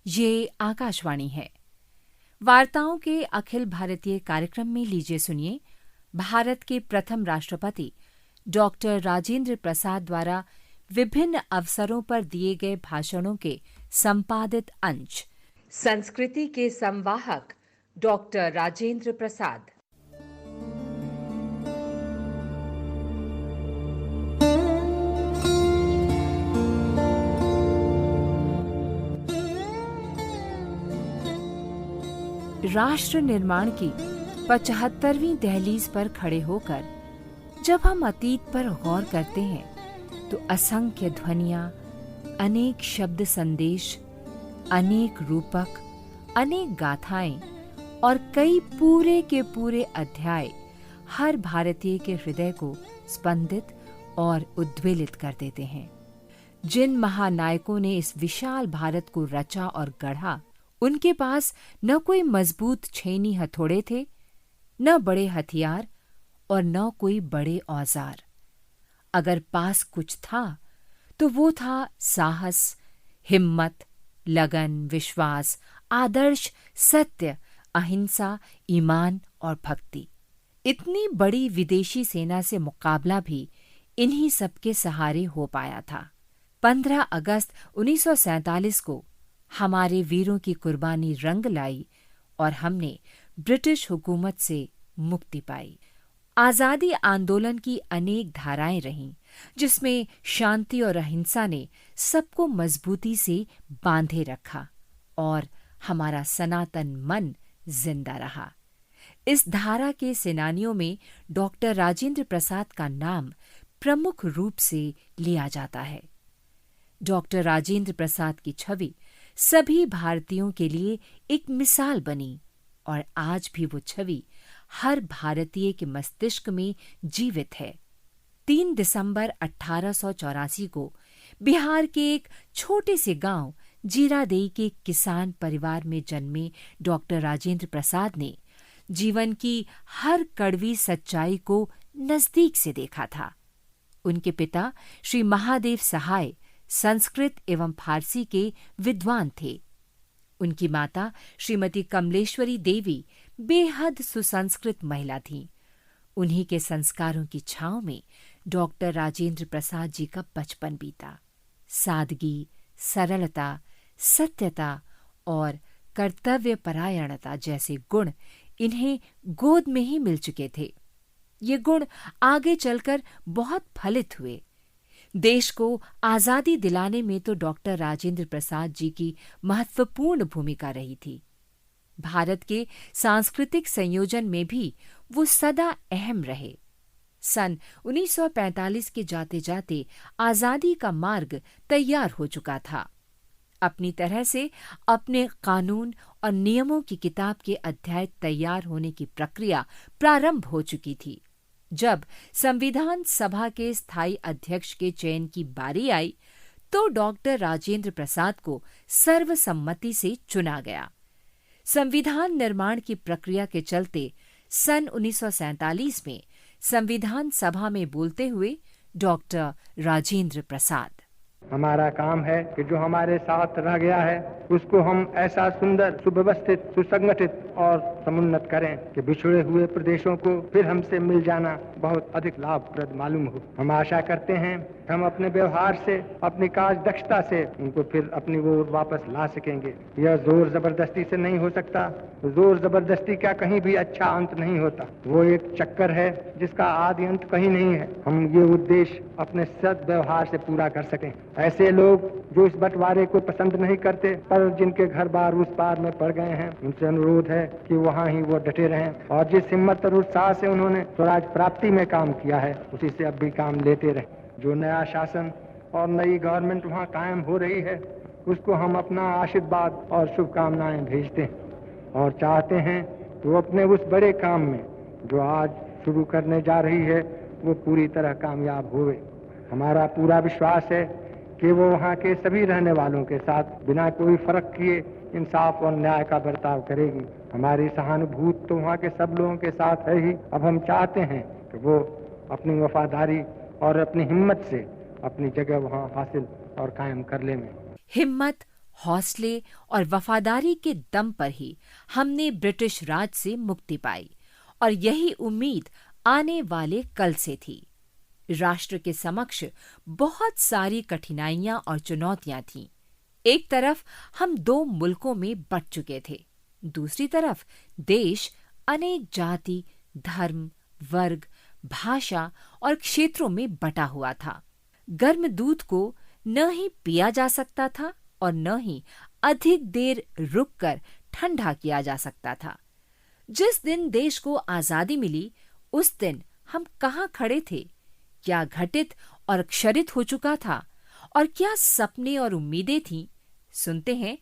ये आकाशवाणी है। वार्ताओं के अखिल भारतीय कार्यक्रम में लीजिए सुनिए भारत के प्रथम राष्ट्रपति डॉक्टर राजेंद्र प्रसाद द्वारा विभिन्न अवसरों पर दिए गए भाषणों के संपादित अंश। संस्कृति के संवाहक डॉक्टर राजेंद्र प्रसाद। राष्ट्र निर्माण की 75वीं दहलीज पर खड़े होकर जब हम अतीत पर गौर करते हैं तो असंख्य ध्वनियां, अनेक शब्द संदेश, अनेक रूपक, अनेक गाथाएं और कई पूरे के पूरे अध्याय हर भारतीय के हृदय को स्पंदित और उद्वेलित कर देते हैं। जिन महानायकों ने इस विशाल भारत को रचा और गढ़ा, उनके पास न कोई मजबूत छेनी हथौड़े थे, न बड़े हथियार और न कोई बड़े औजार। अगर पास कुछ था तो वो था साहस, हिम्मत, लगन, विश्वास, आदर्श, सत्य, अहिंसा, ईमान और भक्ति। इतनी बड़ी विदेशी सेना से मुकाबला भी इन्हीं सबके सहारे हो पाया था। 15 अगस्त 1947 को हमारे वीरों की कुर्बानी रंग लाई और हमने ब्रिटिश हुकूमत से मुक्ति पाई। आजादी आंदोलन की अनेक धाराएं रहीं, जिसमें शांति और अहिंसा ने सबको मजबूती से बांधे रखा और हमारा सनातन मन जिंदा रहा। इस धारा के सेनानियों में डॉक्टर राजेंद्र प्रसाद का नाम प्रमुख रूप से लिया जाता है। डॉक्टर राजेंद्र प्रसाद की छवि सभी भारतीयों के लिए एक मिसाल बनी और आज भी वो छवि हर भारतीय के मस्तिष्क में जीवित है। 3 दिसंबर 1884 को बिहार के एक छोटे से गांव जीरादेई के किसान परिवार में जन्मे डॉक्टर राजेंद्र प्रसाद ने जीवन की हर कड़वी सच्चाई को नजदीक से देखा था। उनके पिता श्री महादेव सहाय संस्कृत एवं फारसी के विद्वान थे। उनकी माता श्रीमती कमलेश्वरी देवी बेहद सुसंस्कृत महिला थीं। उन्हीं के संस्कारों की छांव में डॉक्टर राजेंद्र प्रसाद जी का बचपन बीता। सादगी, सरलता, सत्यता और कर्तव्यपरायणता जैसे गुण इन्हें गोद में ही मिल चुके थे। ये गुण आगे चलकर बहुत फलित हुए। देश को आजादी दिलाने में तो डॉक्टर राजेंद्र प्रसाद जी की महत्वपूर्ण भूमिका रही थी। भारत के सांस्कृतिक संयोजन में भी वो सदा अहम रहे। सन 1945 के जाते जाते आजादी का मार्ग तैयार हो चुका था। अपनी तरह से अपने कानून और नियमों की किताब के अध्याय तैयार होने की प्रक्रिया प्रारंभ हो चुकी थी। जब संविधान सभा के स्थायी अध्यक्ष के चयन की बारी आई तो डॉक्टर राजेंद्र प्रसाद को सर्वसम्मति से चुना गया। संविधान निर्माण की प्रक्रिया के चलते सन 1947 में संविधान सभा में बोलते हुए डॉक्टर राजेंद्र प्रसाद, हमारा काम है कि जो हमारे साथ रह गया है उसको हम ऐसा सुंदर, सुव्यवस्थित, सुसंगठित और समुन्नत करें कि बिछड़े हुए प्रदेशों को फिर हमसे मिल जाना बहुत अधिक लाभप्रद मालूम हो। हम आशा करते हैं कि हम अपने व्यवहार से, अपनी कार्य दक्षता से उनको फिर अपनी ओर वापस ला सकेंगे। यह जोर जबरदस्ती से नहीं हो सकता। जोर जबरदस्ती का कहीं भी अच्छा अंत नहीं होता। वो एक चक्कर है जिसका आदि अंत कहीं नहीं है। हम ये उद्देश्य अपने सद्व्यवहार से पूरा कर सकें। ऐसे लोग जो इस बंटवारे को पसंद नहीं करते पर जिनके घर बार उस पार में पड़ गए हैं, उनसे अनुरोध है कि वहाँ ही वो डटे रहें और जिस हिम्मत और उत्साह से उन्होंने स्वराज प्राप्ति में काम किया है उसी से अब भी काम लेते रहें। जो नया शासन और नई गवर्नमेंट वहाँ कायम हो रही है उसको हम अपना आशीर्वाद और शुभकामनाएं भेजते हैं और चाहते हैं कि वो अपने उस बड़े काम में जो आज शुरू करने जा रही है वो पूरी तरह कामयाब होवे। हमारा पूरा विश्वास है कि वो वहाँ के सभी रहने वालों के साथ बिना कोई फर्क किए इंसाफ और न्याय का बर्ताव करेगी। हमारी सहानुभूति तो वहाँ के सब लोगों के साथ है ही। अब हम चाहते हैं कि वो अपनी वफादारी और अपनी हिम्मत से अपनी जगह वहाँ हासिल और कायम कर ले में। हिम्मत, हौसले और वफादारी के दम पर ही हमने ब्रिटिश राज से मुक्ति पाई और यही उम्मीद आने वाले कल से थी। राष्ट्र के समक्ष बहुत सारी कठिनाइयां और चुनौतियां थीं। एक तरफ हम 2 मुल्कों में बंट चुके थे, दूसरी तरफ देश अनेक जाति, धर्म, वर्ग, भाषा और क्षेत्रों में बटा हुआ था। गर्म दूध को न ही पिया जा सकता था और न ही अधिक देर रुककर ठंडा किया जा सकता था। जिस दिन देश को आजादी मिली उस दिन हम कहाँ खड़े थे? क्या घटित और क्षरित हो चुका था और क्या सपने और उम्मीदें थीं? सुनते हैं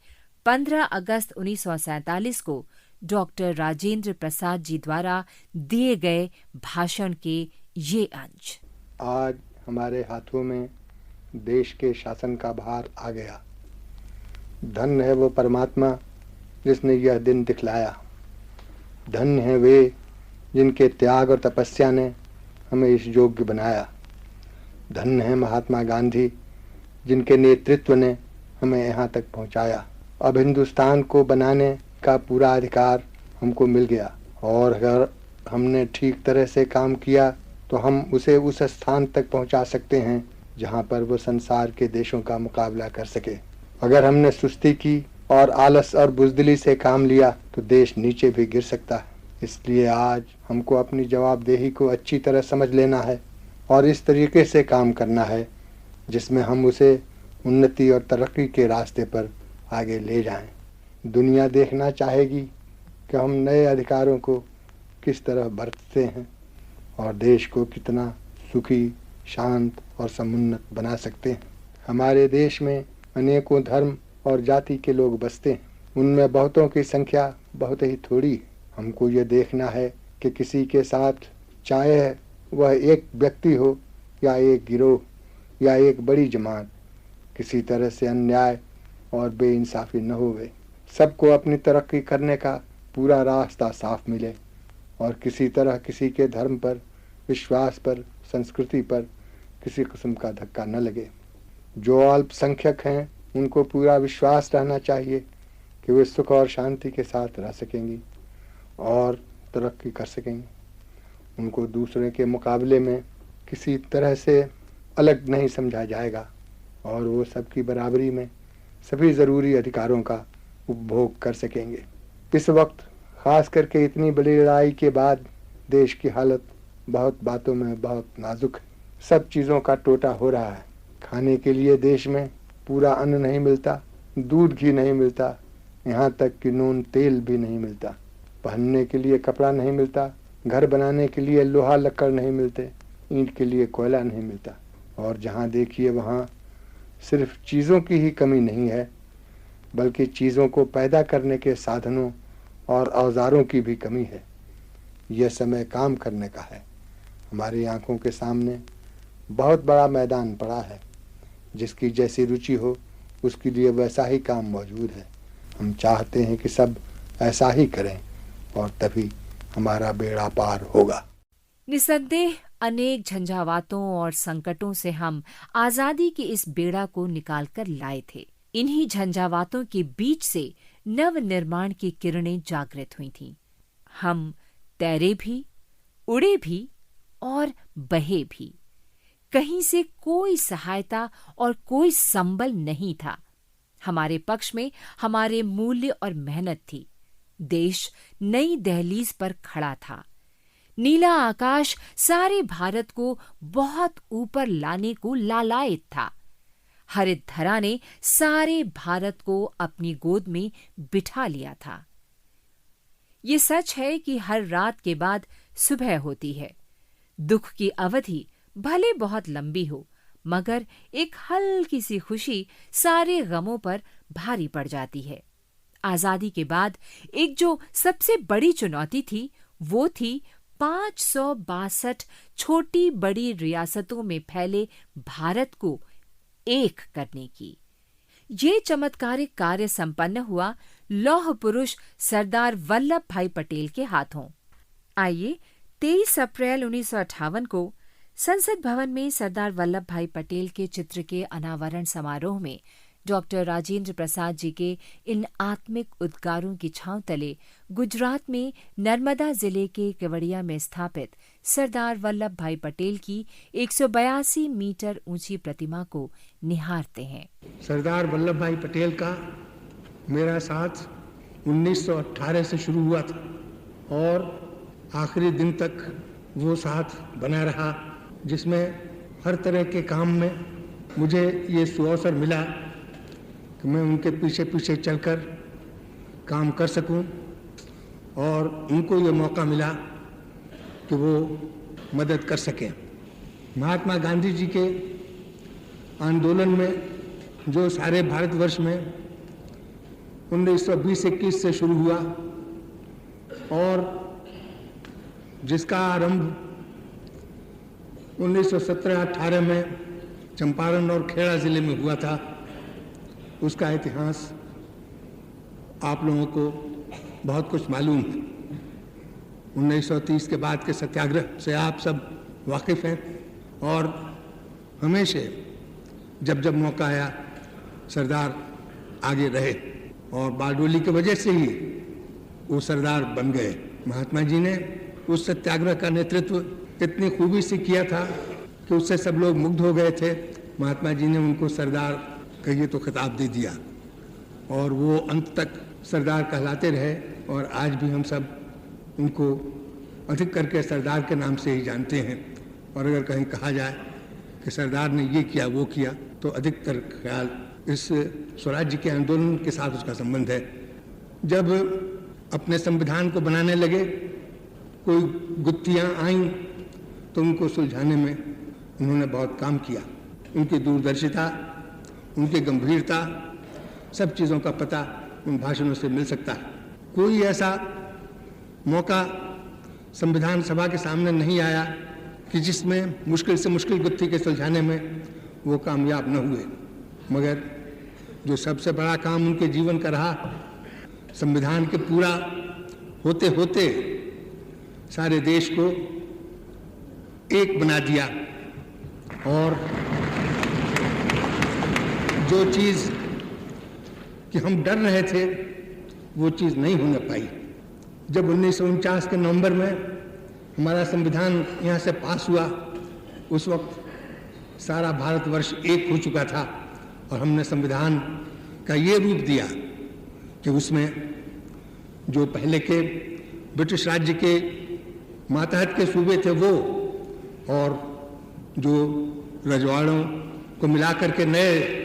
15 अगस्त 1947 को डॉक्टर राजेंद्र प्रसाद जी द्वारा दिए गए भाषण के ये अंश। आज हमारे हाथों में देश के शासन का भार आ गया। धन्य है वो परमात्मा जिसने यह दिन दिखलाया। धन्य है वे जिनके त्याग और तपस्या ने हमें इस योग्य बनाया। धन्य है महात्मा गांधी जिनके नेतृत्व ने हमें यहाँ तक पहुँचाया। अब हिंदुस्तान को बनाने का पूरा अधिकार हमको मिल गया और अगर हमने ठीक तरह से काम किया तो हम उसे उस स्थान तक पहुँचा सकते हैं जहाँ पर वो संसार के देशों का मुकाबला कर सके। अगर हमने सुस्ती की और आलस और बुज़दिली से काम लिया तो देश नीचे भी गिर सकता है। इसलिए आज हमको अपनी जवाबदेही को अच्छी तरह समझ लेना है और इस तरीके से काम करना है जिसमें हम उसे उन्नति और तरक्की के रास्ते पर आगे ले जाएं। दुनिया देखना चाहेगी कि हम नए अधिकारों को किस तरह बरतते हैं और देश को कितना सुखी, शांत और समुन्नत बना सकते हैं। हमारे देश में अनेकों धर्म और जाति के लोग बसते हैं। उनमें बहुतों की संख्या बहुत ही थोड़ी है। हमको ये देखना है कि किसी के साथ चाहे वह एक व्यक्ति हो या एक गिरोह या एक बड़ी जमात, किसी तरह से अन्याय और बेइंसाफी न होवे। सबको अपनी तरक्की करने का पूरा रास्ता साफ मिले और किसी तरह किसी के धर्म पर, विश्वास पर, संस्कृति पर किसी किस्म का धक्का न लगे। जो अल्पसंख्यक हैं उनको पूरा विश्वास रहना चाहिए कि वे सुख और शांति के साथ रह सकेंगी और तरक्की कर सकेंगी। उनको दूसरे के मुकाबले में किसी तरह से अलग नहीं समझा जाएगा और वो सबकी बराबरी में सभी ज़रूरी अधिकारों का उपभोग कर सकेंगे। इस वक्त खास करके इतनी बड़ी लड़ाई के बाद देश की हालत बहुत बातों में बहुत नाजुक है। सब चीज़ों का टोटा हो रहा है। खाने के लिए देश में पूरा अन्न नहीं मिलता, दूध घी नहीं मिलता, यहाँ तक कि नून तेल भी नहीं मिलता। पहनने के लिए कपड़ा नहीं मिलता, घर बनाने के लिए लोहा लक्कड़ नहीं मिलते, ईंट के लिए कोयला नहीं मिलता। और जहाँ देखिए वहाँ सिर्फ चीज़ों की ही कमी नहीं है बल्कि चीज़ों को पैदा करने के साधनों और औजारों की भी कमी है। यह समय काम करने का है। हमारी आंखों के सामने बहुत बड़ा मैदान पड़ा है। जिसकी जैसी रुचि हो उसके लिए वैसा ही काम मौजूद है। हम चाहते हैं कि सब ऐसा ही करें और तभी हमारा बेड़ा पार होगा। निसंदेह अनेक झंझावातों और संकटों से हम आजादी के इस बेड़ा को निकालकर लाए थे। इन्हीं झंझावातों के बीच से नव निर्माण की किरणें जागृत हुई थीं। हम तैरे भी, उड़े भी और बहे भी। कहीं से कोई सहायता और कोई संबल नहीं था। हमारे पक्ष में हमारे मूल्य और मेहनत थी। देश नई दहलीज पर खड़ा था। नीला आकाश सारे भारत को बहुत ऊपर लाने को लालायित था। हरित धरा ने सारे भारत को अपनी गोद में बिठा लिया था। ये सच है कि हर रात के बाद सुबह होती है। दुख की अवधि भले बहुत लंबी हो, मगर एक हल्की सी खुशी सारे गमों पर भारी पड़ जाती है। आजादी के बाद एक जो सबसे बड़ी चुनौती थी वो थी 562 छोटी बड़ी रियासतों में फैले भारत को एक करने की। ये चमत्कारिक कार्य संपन्न हुआ लौह पुरुष सरदार वल्लभ भाई पटेल के हाथों। आइए 23 अप्रैल 1958 को संसद भवन में सरदार वल्लभ भाई पटेल के चित्र के अनावरण समारोह में डॉक्टर राजेंद्र प्रसाद जी के इन आत्मिक उद्गारों की छांव तले गुजरात में नर्मदा जिले के केवड़िया में स्थापित सरदार वल्लभ भाई पटेल की 182 मीटर ऊंची प्रतिमा को निहारते हैं। सरदार वल्लभ भाई पटेल का मेरा साथ 1918 से शुरू हुआ था और आखिरी दिन तक वो साथ बना रहा, जिसमें हर तरह के काम में मुझे ये सुअवसर मिला कि मैं उनके पीछे पीछे चलकर काम कर सकूं और उनको ये मौका मिला कि वो मदद कर सकें। महात्मा गांधी जी के आंदोलन में जो सारे भारतवर्ष में 1920-21 से शुरू हुआ और जिसका आरंभ 1917-18 में चंपारण और खेड़ा जिले में हुआ था, उसका इतिहास आप लोगों को बहुत कुछ मालूम है। 1930 के बाद के सत्याग्रह से आप सब वाकिफ हैं और हमेशा जब जब मौका आया सरदार आगे रहे और बारडोली की वजह से ही वो सरदार बन गए। महात्मा जी ने उस सत्याग्रह का नेतृत्व इतनी खूबी से किया था कि उससे सब लोग मुग्ध हो गए थे। महात्मा जी ने उनको सरदार कहिए तो खिताब दे दिया और वो अंत तक सरदार कहलाते रहे और आज भी हम सब उनको अधिक करके सरदार के नाम से ही जानते हैं। और अगर कहीं कहा जाए कि सरदार ने ये किया वो किया तो अधिकतर ख्याल इस स्वराज्य के आंदोलन के साथ उसका संबंध है। जब अपने संविधान को बनाने लगे, कोई गुत्थियां आईं तो उनको सुलझाने में उन्होंने बहुत काम किया। उनकी दूरदर्शिता, उनकी गंभीरता, सब चीज़ों का पता उन भाषणों से मिल सकता है। कोई ऐसा मौका संविधान सभा के सामने नहीं आया कि जिसमें मुश्किल से मुश्किल गुत्थी के सुलझाने में वो कामयाब न हुए। मगर जो सबसे बड़ा काम उनके जीवन का रहा, संविधान के पूरा होते होते सारे देश को एक बना दिया और जो चीज़ कि हम डर रहे थे वो चीज़ नहीं होने पाई। जब 1949 के नवंबर में हमारा संविधान यहाँ से पास हुआ, उस वक्त सारा भारतवर्ष एक हो चुका था और हमने संविधान का ये रूप दिया कि उसमें जो पहले के ब्रिटिश राज्य के मातहत के सूबे थे वो और जो रजवाड़ों को मिलाकर के नए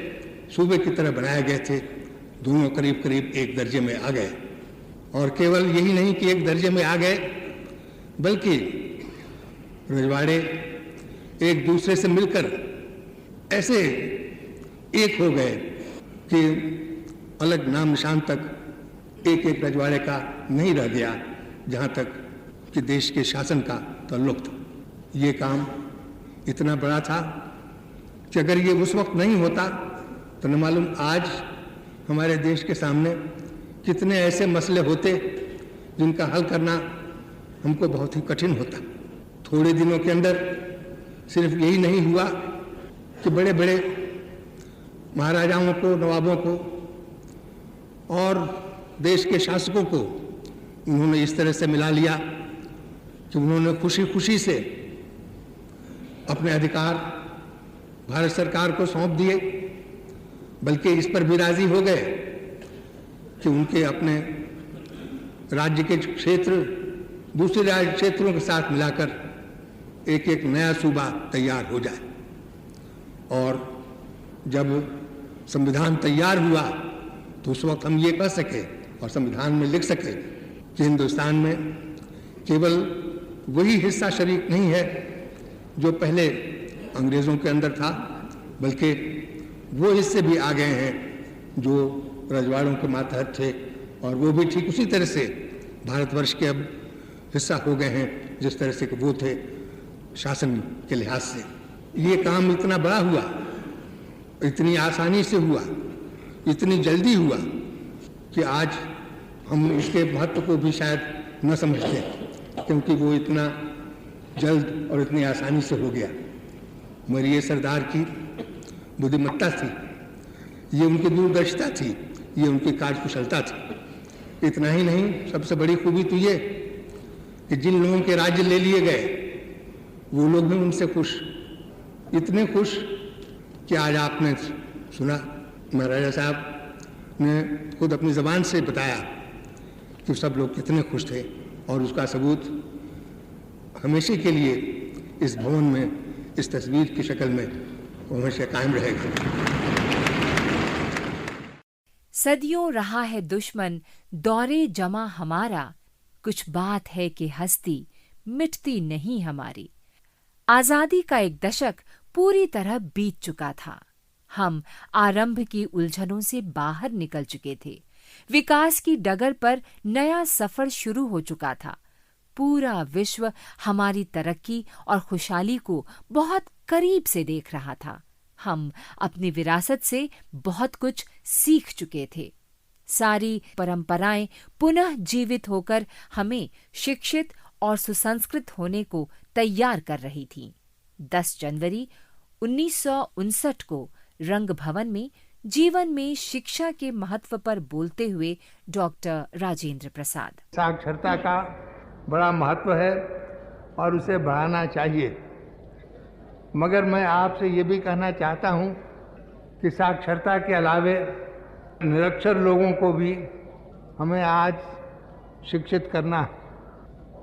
सूबे की तरह बनाए गए थे, दोनों करीब करीब एक दर्जे में आ गए। और केवल यही नहीं कि एक दर्जे में आ गए, बल्कि रजवाड़े एक दूसरे से मिलकर ऐसे एक हो गए कि अलग नाम निशान तक एक एक रजवाड़े का नहीं रह गया, जहाँ तक कि देश के शासन का ताल्लुक था। ये काम इतना बड़ा था कि अगर ये उस वक्त नहीं होता तो न मालूम आज हमारे देश के सामने कितने ऐसे मसले होते जिनका हल करना हमको बहुत ही कठिन होता। थोड़े दिनों के अंदर सिर्फ यही नहीं हुआ कि बड़े बड़े महाराजाओं को, नवाबों को और देश के शासकों को उन्होंने इस तरह से मिला लिया कि उन्होंने खुशी खुशी से अपने अधिकार भारत सरकार को सौंप दिए, बल्कि इस पर भी राजी हो गए कि उनके अपने राज्य के क्षेत्र दूसरे राज्य क्षेत्रों के साथ मिलाकर एक एक नया सूबा तैयार हो जाए। और जब संविधान तैयार हुआ तो उस वक्त हम ये कह सके और संविधान में लिख सके कि हिंदुस्तान में केवल वही हिस्सा शरीक नहीं है जो पहले अंग्रेज़ों के अंदर था, बल्कि वो हिस्से भी आ गए हैं जो रजवाड़ों के मातहत थे और वो भी ठीक उसी तरह से भारतवर्ष के अब हिस्सा हो गए हैं जिस तरह से कि वो थे शासन के लिहाज से। ये काम इतना बड़ा हुआ, इतनी आसानी से हुआ, इतनी जल्दी हुआ कि आज हम इसके महत्व को भी शायद न समझते, क्योंकि वो इतना जल्द और इतनी आसानी से हो गया। मगर ये सरदार की बुद्धिमत्ता थी ये उनकी दूरदर्शिता थी, ये उनकी कार्यकुशलता थी। इतना ही नहीं, सबसे बड़ी खूबी तो ये कि जिन लोगों के राज्य ले लिए गए वो लोग भी उनसे खुश, इतने खुश कि आज आपने सुना महाराजा साहब ने खुद अपनी ज़बान से बताया कि सब लोग कितने खुश थे, और उसका सबूत हमेशा के लिए इस भवन में इस तस्वीर की शक्ल में हमेशा कायम रहेगा। सदियों रहा है दुश्मन दौरे जमा हमारा, कुछ बात है कि हस्ती मिटती नहीं हमारी। आजादी का एक दशक पूरी तरह बीत चुका था। हम आरंभ की उलझनों से बाहर निकल चुके थे। विकास की डगर पर नया सफर शुरू हो चुका था। पूरा विश्व हमारी तरक्की और खुशहाली को बहुत करीब से देख रहा था। हम अपनी विरासत से बहुत कुछ सीख चुके थे। सारी परंपराएं पुनः जीवित होकर हमें शिक्षित और सुसंस्कृत होने को तैयार कर रही थीं। 10 जनवरी 1959 को रंग भवन में जीवन में शिक्षा के महत्व पर बोलते हुए डॉक्टर राजेंद्र प्रसाद। साक्षरता का बड़ा महत्व है और उसे बढ़ाना चाहिए, मगर मैं आपसे ये भी कहना चाहता हूँ कि साक्षरता के अलावे निरक्षर लोगों को भी हमें आज शिक्षित करना।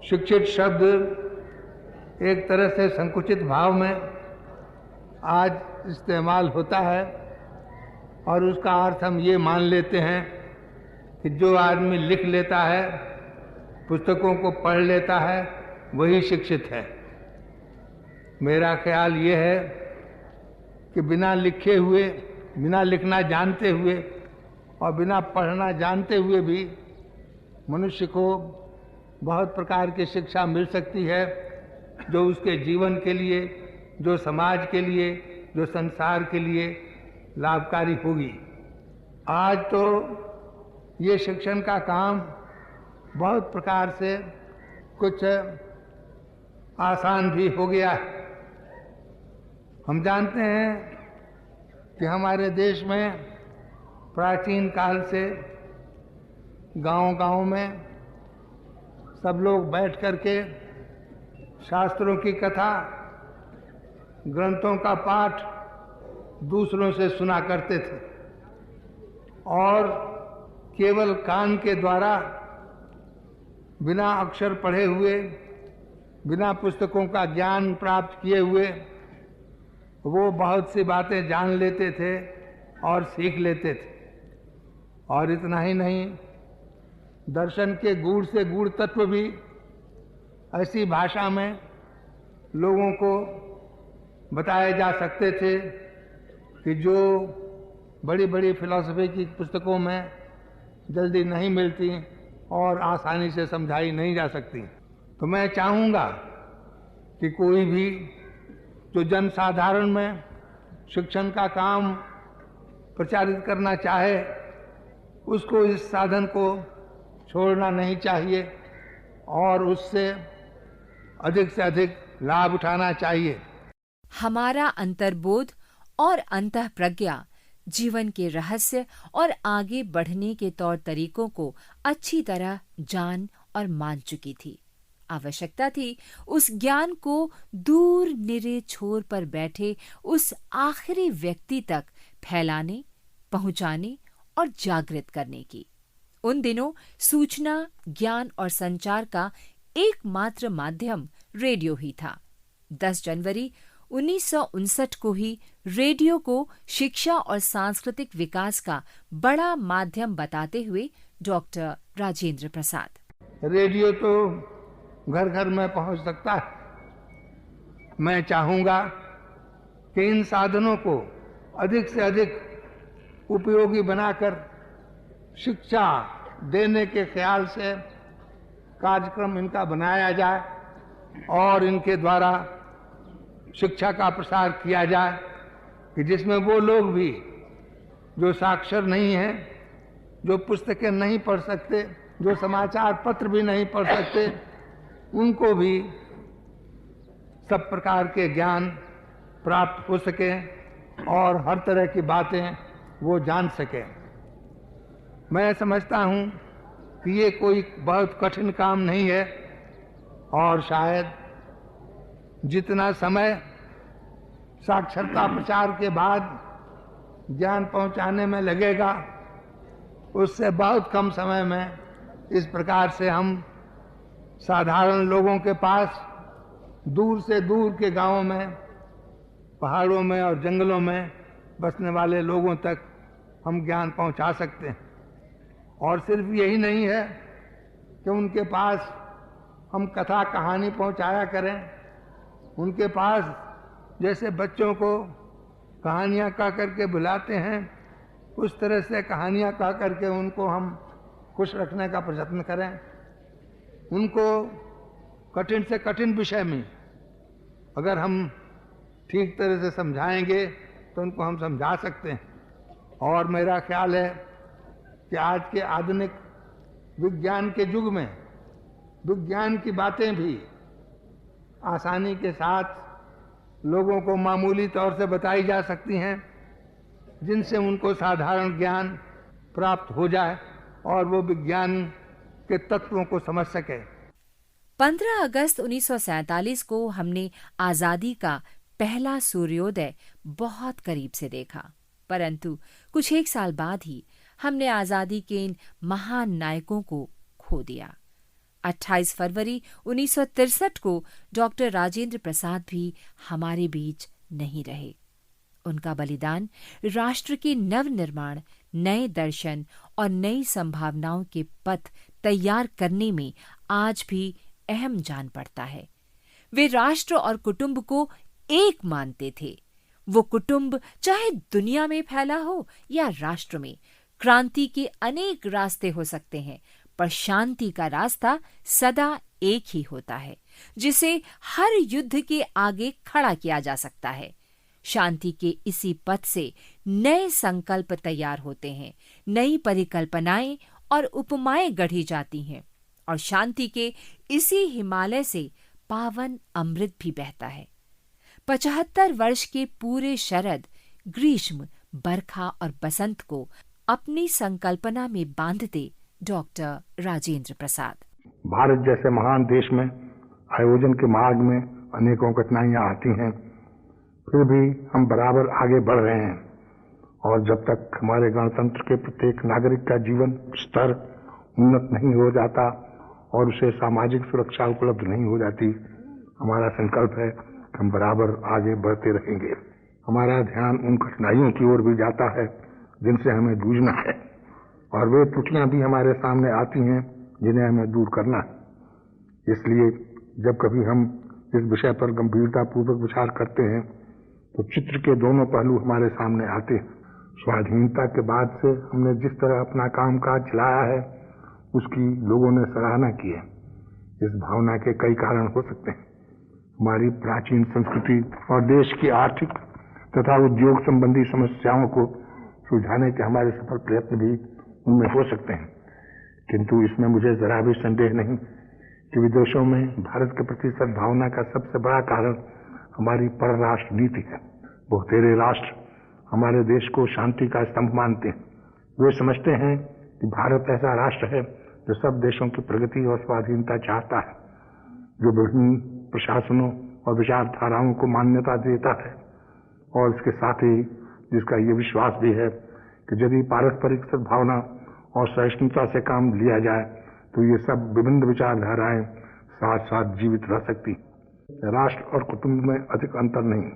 शिक्षित शब्द एक तरह से संकुचित भाव में आज इस्तेमाल होता है और उसका अर्थ हम ये मान लेते हैं कि जो आदमी लिख लेता है, पुस्तकों को पढ़ लेता है, वही शिक्षित है। मेरा ख्याल ये है कि बिना लिखे हुए, बिना लिखना जानते हुए और बिना पढ़ना जानते हुए भी मनुष्य को बहुत प्रकार की शिक्षा मिल सकती है, जो उसके जीवन के लिए, जो समाज के लिए, जो संसार के लिए लाभकारी होगी। आज तो ये शिक्षण का काम बहुत प्रकार से कुछ आसान भी हो गया है। हम जानते हैं कि हमारे देश में प्राचीन काल से गांव-गांव में सब लोग बैठ करके शास्त्रों की कथा, ग्रंथों का पाठ दूसरों से सुना करते थे और केवल कान के द्वारा, बिना अक्षर पढ़े हुए, बिना पुस्तकों का ज्ञान प्राप्त किए हुए वो बहुत सी बातें जान लेते थे और सीख लेते थे। और इतना ही नहीं, दर्शन के गूढ़ से गूढ़ तत्व भी ऐसी भाषा में लोगों को बताए जा सकते थे कि जो बड़ी बड़ी फिलॉसफी की पुस्तकों में जल्दी नहीं मिलती और आसानी से समझाई नहीं जा सकती। तो मैं चाहूँगा कि कोई भी जो जनसाधारण में शिक्षण का काम प्रचारित करना चाहे, उसको इस साधन को छोड़ना नहीं चाहिए और उससे अधिक से अधिक लाभ उठाना चाहिए। हमारा अंतर्बोध और अंतःप्रज्ञा जीवन के रहस्य और आगे बढ़ने के तौर तरीकों को अच्छी तरह जान और मान चुकी थी। आवश्यकता थी उस ज्ञान को दूर निरे छोर पर बैठे उस आखिरी व्यक्ति तक फैलाने, पहुंचाने और जागृत करने की। उन दिनों सूचना, ज्ञान और संचार का एकमात्र माध्यम रेडियो ही था। 10 जनवरी 1959 को ही रेडियो को शिक्षा और सांस्कृतिक विकास का बड़ा माध्यम बताते हुए डॉक्टर राजेंद्र प्रसाद। रेडियो तो घर घर में पहुंच सकता है। मैं चाहूँगा कि इन साधनों को अधिक से अधिक उपयोगी बनाकर शिक्षा देने के ख्याल से कार्यक्रम इनका बनाया जाए और इनके द्वारा शिक्षा का प्रसार किया जाए कि जिसमें वो लोग भी जो साक्षर नहीं हैं, जो पुस्तकें नहीं पढ़ सकते, जो समाचार पत्र भी नहीं पढ़ सकते, उनको भी सब प्रकार के ज्ञान प्राप्त हो सके और हर तरह की बातें वो जान सके। मैं समझता हूँ कि ये कोई बहुत कठिन काम नहीं है और शायद जितना समय साक्षरता प्रचार के बाद ज्ञान पहुंचाने में लगेगा, उससे बहुत कम समय में इस प्रकार से हम साधारण लोगों के पास, दूर से दूर के गांवों में, पहाड़ों में और जंगलों में बसने वाले लोगों तक हम ज्ञान पहुंचा सकते हैं। और सिर्फ यही नहीं है कि उनके पास हम कथा कहानी पहुंचाया करें, उनके पास जैसे बच्चों को कहानियाँ कह करके बुलाते हैं, उस तरह से कहानियाँ कह करके उनको हम खुश रखने का प्रयत्न करें। उनको कठिन से कठिन विषय में अगर हम ठीक तरह से समझाएंगे तो उनको हम समझा सकते हैं। और मेरा ख्याल है कि आज के आधुनिक विज्ञान के युग में विज्ञान की बातें भी आसानी के साथ लोगों को मामूली तौर से बताई जा सकती हैं, जिनसे उनको साधारण ज्ञान प्राप्त हो जाए और वो विज्ञान के तत्वों को समझ सके। 15 अगस्त 1947 को हमने आजादी का पहला सूर्योदय बहुत करीब से देखा, परंतु कुछ एक साल बाद ही हमने आजादी के इन महान नायकों को खो दिया। 28 फरवरी 1963 को डॉक्टर राजेंद्र प्रसाद भी हमारे बीच नहीं रहे। उनका बलिदान राष्ट्र के नवनिर्माण, नए दर्शन और नई संभावनाओं के पथ तैयार करने में आज भी अहम जान पड़ता है। वे राष्ट्र और कुटुंब को एक मानते थे। वो कुटुंब चाहे दुनिया में फैला हो या राष्ट्र में, क्रांति के अनेक रास्ते हो सकते हैं, पर शांति का रास्ता सदा एक ही होता है, जिसे हर युद्ध के आगे खड़ा किया जा सकता है। शांति के इसी पथ से नए संकल्प तैयार होते हैं, नई परिकल्पनाएं और उपमाएं गढ़ी जाती हैं, और शांति के इसी हिमालय से पावन अमृत भी बहता है। 75 वर्ष के पूरे शरद, ग्रीष्म, बरखा और बसंत को अपनी संकल्पना में बांधते डॉक्टर राजेंद्र प्रसाद। भारत जैसे महान देश में आयोजन के मार्ग में अनेकों कठिनाइयां आती हैं, फिर भी हम बराबर आगे बढ़ रहे हैं। और जब तक हमारे गणतंत्र के प्रत्येक नागरिक का जीवन स्तर उन्नत नहीं हो जाता और उसे सामाजिक सुरक्षा उपलब्ध नहीं हो जाती, हमारा संकल्प है कि हम बराबर आगे बढ़ते रहेंगे। हमारा ध्यान उन कठिनाइयों की ओर भी जाता है जिनसे हमें जूझना है, और वे त्रुटियां भी हमारे सामने आती हैं जिन्हें हमें दूर करना है। इसलिए जब कभी हम इस विषय पर गंभीरता पूर्वक विचार करते हैं तो चित्र के दोनों पहलू हमारे सामने आते हैं। स्वाधीनता के बाद से हमने जिस तरह अपना कामकाज चलाया है, उसकी लोगों ने सराहना की है। इस भावना के कई कारण हो सकते हैं। हमारी प्राचीन संस्कृति और देश की आर्थिक तथा उद्योग संबंधी समस्याओं को सुलझाने के हमारे सफल प्रयत्न भी उनमें हो सकते हैं, किंतु इसमें मुझे जरा भी संदेह नहीं कि विदेशों में भारत के प्रति सद्भावना का सबसे बड़ा कारण हमारी परराष्ट्र नीति है। बहुतेरे राष्ट्र हमारे देश को शांति का स्तंभ मानते हैं। वे समझते हैं कि भारत ऐसा राष्ट्र है जो सब देशों की प्रगति और स्वाधीनता चाहता है, जो विभिन्न प्रशासनों और विचारधाराओं को मान्यता देता है, और इसके साथ ही जिसका ये विश्वास भी है कि यदि पारस्परिक सद्भावना और सहिष्णुता से काम लिया जाए तो ये सब विभिन्न विचारधाराएं साथ साथ जीवित रह सकती। राष्ट्र और कुटुंब में अधिक अंतर नहीं।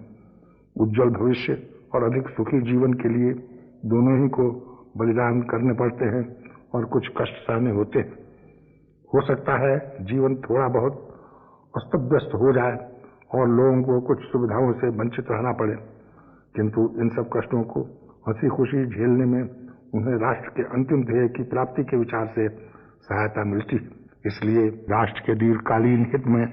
उज्जवल भविष्य और अधिक सुखी जीवन के लिए दोनों ही को बलिदान करने पड़ते हैं और कुछ कष्ट सहने होते हैं। हो सकता है जीवन थोड़ा बहुत अस्त व्यस्त हो जाए और लोगों को कुछ सुविधाओं से वंचित रहना पड़े, किंतु इन सब कष्टों को हंसी खुशी झेलने में उन्हें राष्ट्र के अंतिम ध्येय की प्राप्ति के विचार से सहायता मिलती है। इसलिए राष्ट्र के दीर्घकालीन हित में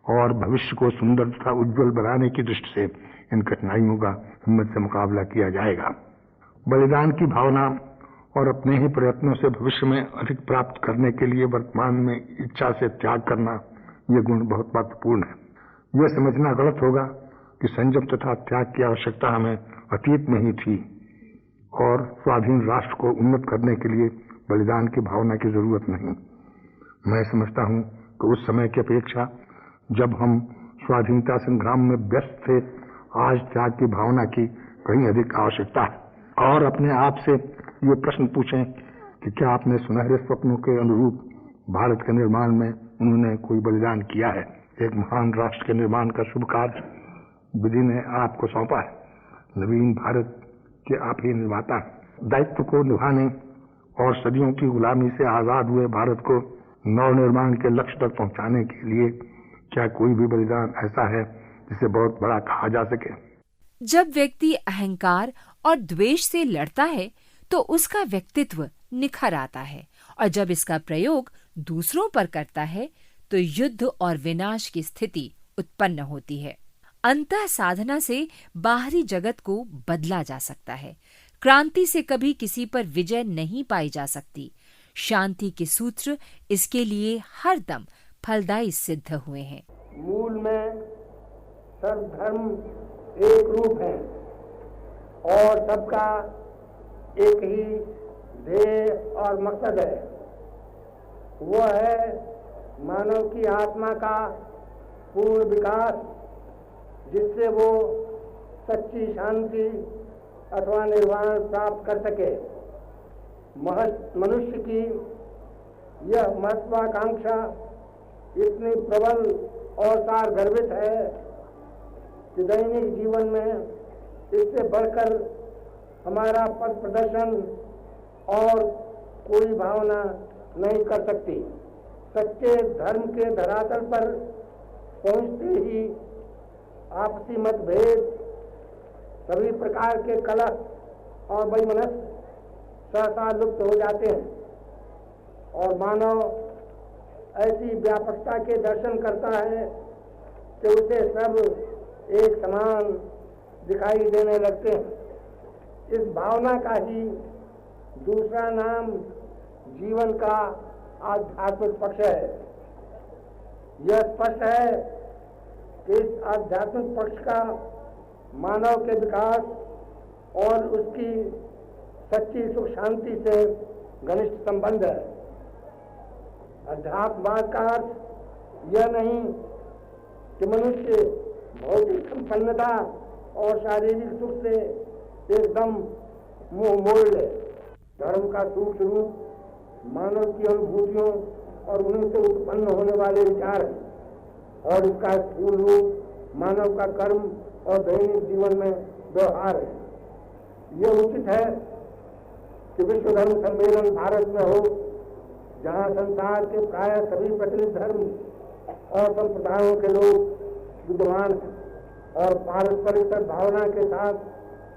और भविष्य को सुंदर तथा उज्जवल बनाने की दृष्टि से इन कठिनाइयों का हिम्मत से मुकाबला किया जाएगा। बलिदान की भावना और अपने ही प्रयत्नों से भविष्य में अधिक प्राप्त करने के लिए वर्तमान में इच्छा से त्याग करना, ये गुण बहुत महत्वपूर्ण है। यह समझना गलत होगा कि संयम तथा त्याग की आवश्यकता हमें अतीत में ही थी और स्वाधीन राष्ट्र को उन्नत करने के लिए बलिदान की भावना की जरूरत नहीं। मैं समझता हूं कि उस समय की अपेक्षा जब हम स्वाधीनता संग्राम में व्यस्त थे, आज त्याग की भावना की कहीं अधिक आवश्यकता है। और अपने आप से ये प्रश्न पूछें कि क्या आपने सुनहरे स्वप्नों के अनुरूप भारत के निर्माण में उन्होंने कोई बलिदान किया है। एक महान राष्ट्र के निर्माण का शुभ कार्य विधि ने आपको सौंपा है। नवीन भारत के आप ही निर्माता हैं। दायित्व को निभाने और सदियों की गुलामी से आजाद हुए भारत को नवनिर्माण के लक्ष्य तक पहुंचाने के लिए क्या कोई भी बलिदान ऐसा है जिसे बहुत बड़ा कहा जा सके। जब व्यक्ति अहंकार और द्वेष से लड़ता है तो उसका व्यक्तित्व निखर आता है, और जब इसका प्रयोग दूसरों पर करता है तो युद्ध और विनाश की स्थिति उत्पन्न होती है। अंतः साधना से बाहरी जगत को बदला जा सकता है। क्रांति से कभी किसी पर विजय नहीं पाई जा सकती। शांति के सूत्र इसके लिए हरदम फलदायी सिद्ध हुए हैं। मूल में सर्वधर्म एक रूप है और सबका एक ही ध्येय और मकसद है। वो है मानव की आत्मा का पूर्ण विकास, जिससे वो सच्ची शांति अथवा निर्वाण प्राप्त कर सके। मनुष्य की यह महत्वाकांक्षा इतनी प्रबल और सारगर्भित है कि दैनिक जीवन में इससे बढ़कर हमारा पथ प्रदर्शन और कोई भावना नहीं कर सकती। सच्चे धर्म के धरातल पर पहुंचते ही आपसी मतभेद, सभी प्रकार के कलह और वैमनस्य सहसा लुप्त हो जाते हैं और मानव ऐसी व्यापकता के दर्शन करता है कि उसे सब एक समान दिखाई देने लगते हैं। इस भावना का ही दूसरा नाम जीवन का आध्यात्मिक पक्ष है। यह स्पष्ट है कि इस आध्यात्मिक पक्ष का मानव के विकास और उसकी सच्ची सुख शांति से घनिष्ठ संबंध है। अध्यात्मवाद का अर्थ यह नहीं कि मनुष्य भौतिक संपन्नता और शारीरिक सुख से एकदम मुंह मोड़ ले। धर्म का सूक्ष्म रूप मानव की अनुभूतियों और उन्हीं से उत्पन्न होने वाले विचार है और इसका स्थूल रूप मानव का कर्म और दैनिक जीवन में व्यवहार है। यह उचित है कि विश्व धर्म सम्मेलन भारत में हो, जहाँ संसार के प्राय सभी प्रचलित धर्म और संप्रदायों के लोग विद्वान हैं और पारस्परिक सद्भावना के साथ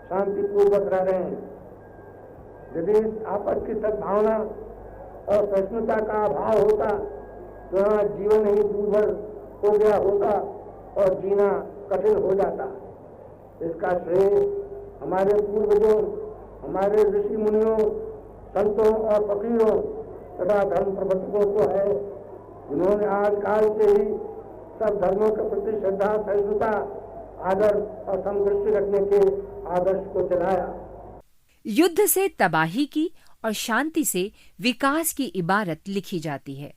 शांतिपूर्वक रह रहे हैं। यदि आपस की सद्भावना और सहिष्णुता का अभाव होता तो यहाँ जीवन ही दूभर हो गया होता और जीना कठिन हो जाता। इसका श्रेय हमारे पूर्वजों, हमारे ऋषि मुनियों, संतों और फकीरों तथा धर्म प्रवर्तकों को है, जिन्होंने आज काल से ही सब धर्मों के प्रति श्रद्धा, सहिष्णुता, आदर और समदृष्टि रखने के आदर्श को चलाया। युद्ध से तबाही की और शांति से विकास की इबारत लिखी जाती है।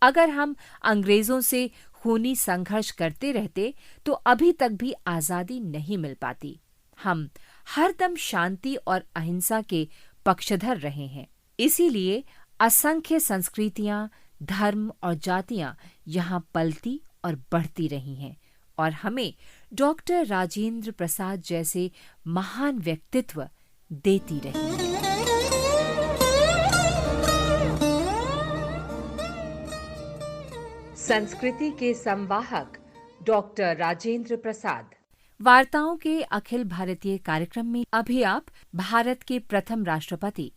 अगर हम अंग्रेजों से खूनी संघर्ष करते रहते तो अभी तक भी आजादी नहीं मिल पाती। हम हरदम शांति और अहिंसा के पक्षधर रहे हैं। इसीलिए असंख्य संस्कृतियां, धर्म और जातियां यहाँ पलती और बढ़ती रही हैं और हमें डॉक्टर राजेंद्र प्रसाद जैसे महान व्यक्तित्व देती रही। संस्कृति के संवाहक डॉक्टर राजेंद्र प्रसाद। वार्ताओं के अखिल भारतीय कार्यक्रम में अभी आप भारत के प्रथम राष्ट्रपति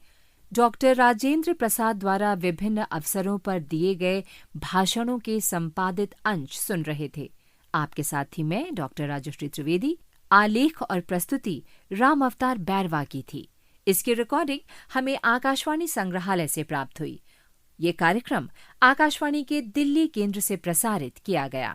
डॉक्टर राजेंद्र प्रसाद द्वारा विभिन्न अवसरों पर दिए गए भाषणों के संपादित अंश सुन रहे थे। आपके साथ थी मैं डॉक्टर राजश्री त्रिवेदी। आलेख और प्रस्तुति राम अवतार बैरवा की थी। इसकी रिकॉर्डिंग हमें आकाशवाणी संग्रहालय से प्राप्त हुई। ये कार्यक्रम आकाशवाणी के दिल्ली केंद्र से प्रसारित किया गया।